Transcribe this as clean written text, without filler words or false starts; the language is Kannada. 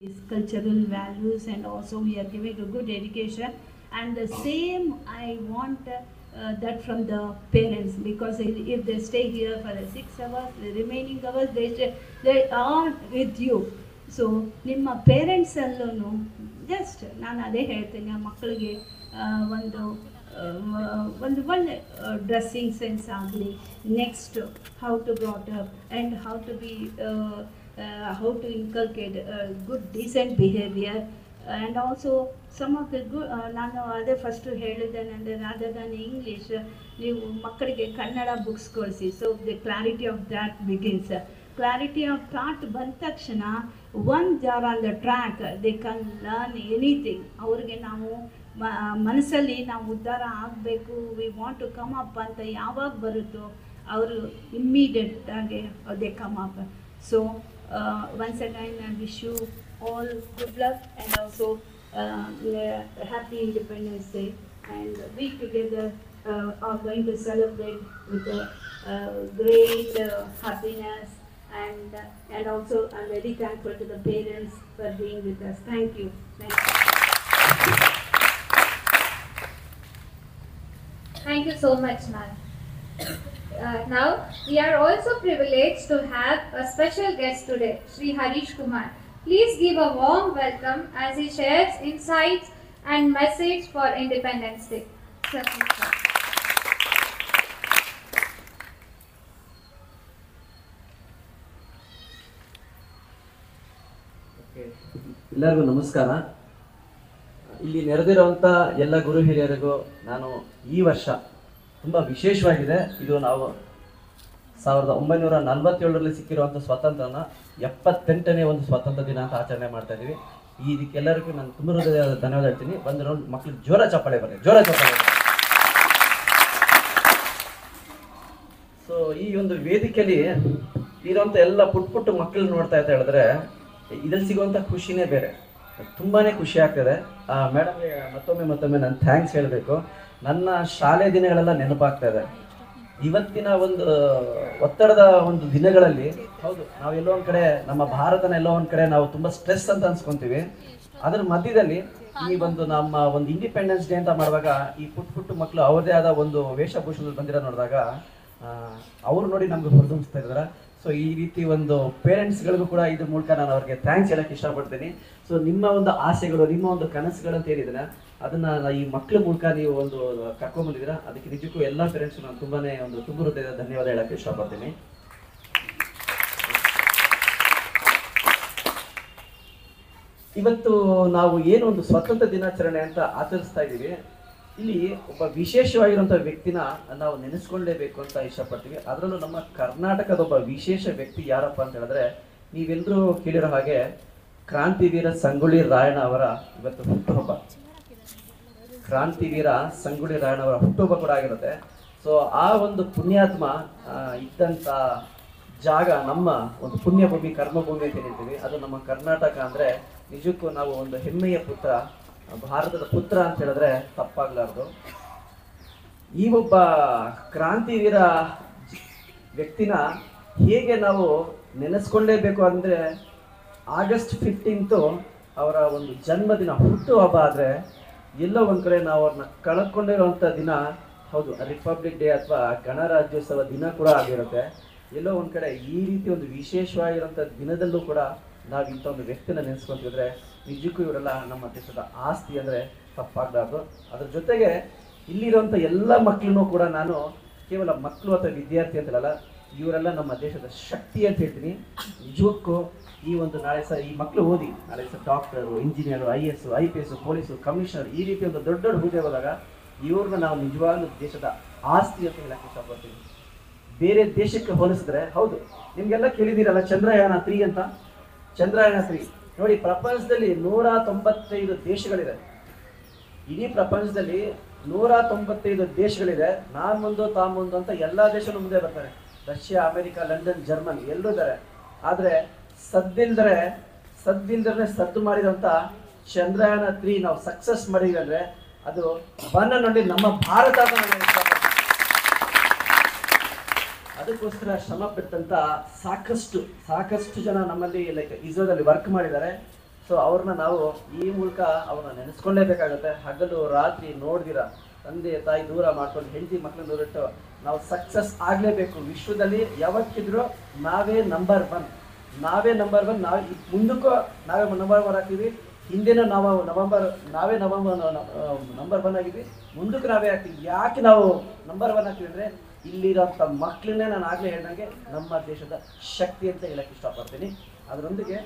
These cultural values, and also we are giving a good education. And the same I want that from the parents, because if they stay here for the 6 hours, the remaining hours they are with you. So ನಿಮ್ಮ ಪೇರೆಂಟ್ಸಲ್ಲೂ ಜಸ್ಟ್ ನಾನು ಅದೇ ಹೇಳ್ತೀನಿ, ಆ ಮಕ್ಕಳಿಗೆ ಒಂದು ಒಂದು ಒಳ್ಳೆ ಡ್ರೆಸ್ಸಿಂಗ್ ಸೆನ್ಸ್ ಆಗಲಿ, next how to brought up and how to inculcate good decent behavior. And also some of the good ನಾನು ಅದೇ ಫಸ್ಟು ಹೇಳಿದ್ದೇನೆಂದರೆ, ರಾದರ್ ದನ್ ಇಂಗ್ಲೀಷ್ ನೀವು ಮಕ್ಕಳಿಗೆ ಕನ್ನಡ ಬುಕ್ಸ್ ಕೊಡಿಸಿ. So the clarity of that begins. Clarity of thought ಬಂದ ತಕ್ಷಣ once they are on the track, they can learn anything. ಅವ್ರಿಗೆ ನಾವು ಮನಸ್ಸಲ್ಲಿ ನಾವು ಉದ್ಧಾರ ಆಗಬೇಕು, we want to come up ಅಂತ ಯಾವಾಗ ಬರುತ್ತೋ ಅವರು ಇಮ್ಮಿಡಿಯೇಟಾಗಿ they come up. So once again I wish you all good luck, and also happy Independence Day, and we together are going to celebrate with great happiness, and also I'm very thankful to the parents for being with us. Thank you. Thank you so much, ma'am. Now, we are also privileged to have a special guest today, Sri Harish Kumar. Please give a warm welcome as he shares insights and message for Independence Day. Sir, please. ಎಲ್ಲರಿಗೂ ನಮಸ್ಕಾರ. ಇಲ್ಲಿ ನೆರೆದಿರುವಂಥ ಎಲ್ಲ ಗುರು ಹಿರಿಯರಿಗೂ ನಾನು ಈ ವರ್ಷ ತುಂಬ ವಿಶೇಷವಾಗಿದೆ. ಇದು ನಾವು 1947ರಲ್ಲಿ ಸಿಕ್ಕಿರುವಂಥ ಸ್ವಾತಂತ್ರ್ಯನ 78ನೇ ಒಂದು ಸ್ವಾತಂತ್ರ್ಯ ದಿನ ಅಂತ ಆಚರಣೆ ಮಾಡ್ತಾ ಇದ್ದೀವಿ. ಇದಕ್ಕೆಲ್ಲರಿಗೂ ನಾನು ತುಂಬ ಹೃದಯದ ಧನ್ಯವಾದ ಹೇಳ್ತೀನಿ. ಬಂದಿರೋ ಮಕ್ಕಳಿಗೆ ಜೋರ ಚಪ್ಪಾಳೆ ಬರಲಿ, ಜೋರ ಚಪ್ಪಾಳೆ. ಸೊ ಈ ಒಂದು ವೇದಿಕೆಯಲ್ಲಿ ಇರೋಂಥ ಎಲ್ಲ ಪುಟ್ಟ ಮಕ್ಕಳು ನೋಡ್ತಾ ಅಂತ ಹೇಳಿದ್ರೆ ಇದ್ರಲ್ಲಿ ಸಿಗುವಂಥ ಖುಷಿನೇ ಬೇರೆ, ತುಂಬಾ ಖುಷಿ ಆಗ್ತದೆ. ಮೇಡಮ್ಗೆ ಮತ್ತೊಮ್ಮೆ ನಾನು ಥ್ಯಾಂಕ್ಸ್ ಹೇಳಬೇಕು. ನನ್ನ ಶಾಲೆ ದಿನಗಳೆಲ್ಲ ನೆನಪಾಗ್ತಾ ಇದೆ. ಇವತ್ತಿನ ಒಂದು ಒತ್ತಡದ ಒಂದು ದಿನಗಳಲ್ಲಿ ಹೌದು, ನಾವು ಎಲ್ಲೋ ಒಂದು ಕಡೆ ನಮ್ಮ ಭಾರತನ ಎಲ್ಲೋ ಒಂದು ಕಡೆ ನಾವು ತುಂಬ ಸ್ಟ್ರೆಸ್ ಅಂತ ಅನ್ಸ್ಕೊತೀವಿ. ಅದರ ಮಧ್ಯದಲ್ಲಿ ಈ ಒಂದು ನಮ್ಮ ಒಂದು ಇಂಡಿಪೆಂಡೆನ್ಸ್ ಡೇ ಅಂತ ಮಾಡುವಾಗ ಈ ಪುಟ್ಟ ಮಕ್ಕಳು ಅವ್ರದೇ ಆದ ಒಂದು ವೇಷಭೂಷಣದಲ್ಲಿ ಬಂದಿರೋ ನೋಡಿದಾಗ ಅವ್ರು ನೋಡಿ ನಮ್ಗೆ ಹೊರದುಂಬಿಸ್ತಾ ಇದ್ದಾರೆ. ಸೊ ಈ ರೀತಿ ಒಂದು ಪೇರೆಂಟ್ಸ್ಗಳಿಗೂ ಕೂಡ ಇದ್ರ ಮೂಲಕ ನಾನು ಅವ್ರಿಗೆ ಥ್ಯಾಂಕ್ಸ್ ಹೇಳಕ್ಕೆ ಇಷ್ಟಪಡ್ತೀನಿ. ಸೊ ನಿಮ್ಮ ಒಂದು ಆಸೆಗಳು, ನಿಮ್ಮ ಒಂದು ಕನಸುಗಳು ಅಂತ ಏನಿದ್ರೆ ಅದನ್ನ ಈ ಮಕ್ಕಳ ಮೂಲಕ ನೀವು ಒಂದು ಕರ್ಕೊಂಡ್ಬಂದಿದ್ದೀರಾ. ಅದಕ್ಕೆ ನಿಜಕ್ಕೂ ಎಲ್ಲ ಪೇರೆಂಟ್ಸ್ ನಾನು ತುಂಬ ಹೃದಯದ ಧನ್ಯವಾದ ಹೇಳಕ್ಕೆ ಇಷ್ಟಪಡ್ತೀನಿ. ಇವತ್ತು ನಾವು ಏನು ಒಂದು ಸ್ವತಂತ್ರ ದಿನಾಚರಣೆ ಅಂತ ಆಚರಿಸ್ತಾ ಇದ್ದೀವಿ. ಇಲ್ಲಿ ಒಬ್ಬ ವಿಶೇಷವಾಗಿರುವಂಥ ವ್ಯಕ್ತಿನ ನಾವು ನೆನೆಸ್ಕೊಳ್ಳೇಬೇಕು ಅಂತ ಇಷ್ಟಪಡ್ತೀವಿ. ಅದರಲ್ಲೂ ನಮ್ಮ ಕರ್ನಾಟಕದ ಒಬ್ಬ ವಿಶೇಷ ವ್ಯಕ್ತಿ ಯಾರಪ್ಪ ಅಂತ ಹೇಳಿದ್ರೆ, ನೀವೆಲ್ಲರೂ ಕೇಳಿರೋ ಹಾಗೆ ಕ್ರಾಂತಿವೀರ ಸಂಗೊಳ್ಳಿ ರಾಯಣ್ಣ ಅವರ ಇವತ್ತು ಹುಟ್ಟುಹಬ್ಬ. ಕ್ರಾಂತಿವೀರ ಸಂಗೊಳ್ಳಿ ರಾಯಣ್ಣ ಅವರ ಹುಟ್ಟುಹಬ್ಬ ಕೂಡ ಆಗಿರುತ್ತೆ. ಸೊ ಆ ಒಂದು ಪುಣ್ಯಾತ್ಮ ಇದ್ದಂಥ ಜಾಗ ನಮ್ಮ ಒಂದು ಪುಣ್ಯಭೂಮಿ, ಕರ್ಮಭೂಮಿ ಅಂತ ಹೇಳ್ತೀವಿ. ಅದು ನಮ್ಮ ಕರ್ನಾಟಕ. ಅಂದರೆ ನಿಜಕ್ಕೂ ನಾವು ಒಂದು ಹೆಮ್ಮೆಯ ಪುತ್ರ, ಭಾರತದ ಪುತ್ರ ಅಂತ ಹೇಳಿದ್ರೆ ತಪ್ಪಾಗ್ಲಾರ್ದು. ಈ ಒಬ್ಬ ಕ್ರಾಂತಿವೀರ ವ್ಯಕ್ತಿನ ಹೇಗೆ ನಾವು ನೆನೆಸ್ಕೊಳ್ಳೇಬೇಕು ಅಂದರೆ, ಆಗಸ್ಟ್ 15 ಅವರ ಒಂದು ಜನ್ಮದಿನ, ಹುಟ್ಟುಹಬ್ಬ ಆದರೆ ಎಲ್ಲೋ ಒಂದು ಕಡೆ ನಾವು ಅವ್ರನ್ನ ಕಳ್ಕೊಂಡಿರುವಂಥ ದಿನ. ಹೌದು, ರಿಪಬ್ಲಿಕ್ ಡೇ ಅಥವಾ ಗಣರಾಜ್ಯೋತ್ಸವ ದಿನ ಕೂಡ ಆಗಿರುತ್ತೆ. ಎಲ್ಲೋ ಒಂದು ಕಡೆ ಈ ರೀತಿ ಒಂದು ವಿಶೇಷವಾಗಿರೋಂಥ ದಿನದಲ್ಲೂ ಕೂಡ ನಾವು ಇಂಥ ಒಂದು ವ್ಯಕ್ತಿನ ನೆನೆಸ್ಕೊಂತಿದ್ರೆ ನಿಜಕ್ಕೂ ಇವರೆಲ್ಲ ನಮ್ಮ ದೇಶದ ಆಸ್ತಿ ಅಂದರೆ ತಪ್ಪಾಗಲಾರ್ದು. ಅದ್ರ ಜೊತೆಗೆ ಇಲ್ಲಿರುವಂಥ ಎಲ್ಲ ಮಕ್ಕಳನ್ನೂ ಕೂಡ ನಾನು ಕೇವಲ ಮಕ್ಕಳು ಅಥವಾ ವಿದ್ಯಾರ್ಥಿ ಅಂತ ಹೇಳಲ್ಲ, ಇವರೆಲ್ಲ ನಮ್ಮ ದೇಶದ ಶಕ್ತಿ ಅಂತ ಹೇಳ್ತೀನಿ. ನಿಜಕ್ಕೂ ಈ ಒಂದು ನಾಳೆ ಸಹ ಈ ಮಕ್ಕಳು ಓದಿ ನಾಳೆ ಸಹ doctor, engineer, IAS, IPS, police, commissioner ಈ ರೀತಿ ಒಂದು ದೊಡ್ಡ ಹುದ್ದೆ ಹೋದಾಗ ಇವ್ರನ್ನ ನಾವು ನಿಜವಾಗ್ಲೂ ದೇಶದ ಆಸ್ತಿ ಅಂತ ಹೇಳಕ್ಕೆ ಇಷ್ಟಪಡ್ತೀನಿ. ಬೇರೆ ದೇಶಕ್ಕೆ ಹೋಲಿಸಿದ್ರೆ, ಹೌದು ನಿಮಗೆಲ್ಲ ಕೇಳಿದ್ದೀರಲ್ಲ ಚಂದ್ರಯಾನ 3 ಅಂತ. ಚಂದ್ರಯಾನ 3 ನೋಡಿ, ಪ್ರಪಂಚದಲ್ಲಿ 195 ದೇಶಗಳಿದೆ. ಇಡೀ ಪ್ರಪಂಚದಲ್ಲಿ 195 ದೇಶಗಳಿದೆ. ನಾನು ಮುಂದು ತಾ ಮುಂದು ಅಂತ ಎಲ್ಲ ದೇಶನೂ ಮುಂದೆ ಬರ್ತಾರೆ. ರಷ್ಯಾ, ಅಮೆರಿಕ, ಲಂಡನ್, ಜರ್ಮನ್ ಎಲ್ಲರೂ ಇದ್ದಾರೆ. ಆದರೆ ಸದ್ದಿಲ್ದರೆ ಸದ್ದು ಮಾಡಿದಂಥ ಚಂದ್ರಯಾನ 3 ನಾವು ಸಕ್ಸಸ್ ಮಾಡಿದ್ವಿ ಅಂದರೆ ಅದು ನೋಡಿ ನಮ್ಮ ಭಾರತ. ಅದಕ್ಕೋಸ್ಕರ ಶ್ರಮ ಪಟ್ಟಂತ ಸಾಕಷ್ಟು ಜನ ನಮ್ಮಲ್ಲಿ ಲೈಕ್ ಇಸ್ರೋದಲ್ಲಿ ವರ್ಕ್ ಮಾಡಿದ್ದಾರೆ. ಸೊ ಅವ್ರನ್ನ ನಾವು ಈ ಮೂಲಕ ಅವ್ರನ್ನ ನೆನೆಸ್ಕೊಳ್ಳೇಬೇಕಾಗುತ್ತೆ. ಹಗಲು ರಾತ್ರಿ ನೋಡ್ದಿರ ತಂದೆ ತಾಯಿ ದೂರ ಮಾಡ್ಕೊಂಡು ಹೆಂಡತಿ ಮಕ್ಕಳನ್ನ ದೂರಿಟ್ಟು ನಾವು ಸಕ್ಸಸ್ ಆಗಲೇಬೇಕು. ವಿಶ್ವದಲ್ಲಿ ಯಾವತ್ತಿದ್ರು ನಾವೇ ನಂಬರ್ 1, ನಾವೇ ನಂಬರ್ 1. ನಾವು ಮುಂದಕ್ಕೂ ನಾವೇ ನಂಬರ್ 1 ಆಗ್ತೀವಿ. ಹಿಂದೆನೂ ನಾವೇ ನಂಬರ್ 1 ಆಗಿದ್ವಿ, ಮುಂದಕ್ಕೆ ನಾವೇ ಆಗ್ತೀವಿ. ಯಾಕೆ ನಾವು ನಂಬರ್ 1 ಆಗ್ತೀವಿ ಅಂದರೆ ಇಲ್ಲಿರೋಂಥ ಮಕ್ಕಳನ್ನೇ ನಾನು ಆಗಲೇ ಹೇಳ್ದಂಗೆ ನಮ್ಮ ದೇಶದ ಶಕ್ತಿ ಅಂತ ಹೇಳಕ್ಕೆ ಇಷ್ಟಪಡ್ತೀನಿ. ಅದರೊಂದಿಗೆ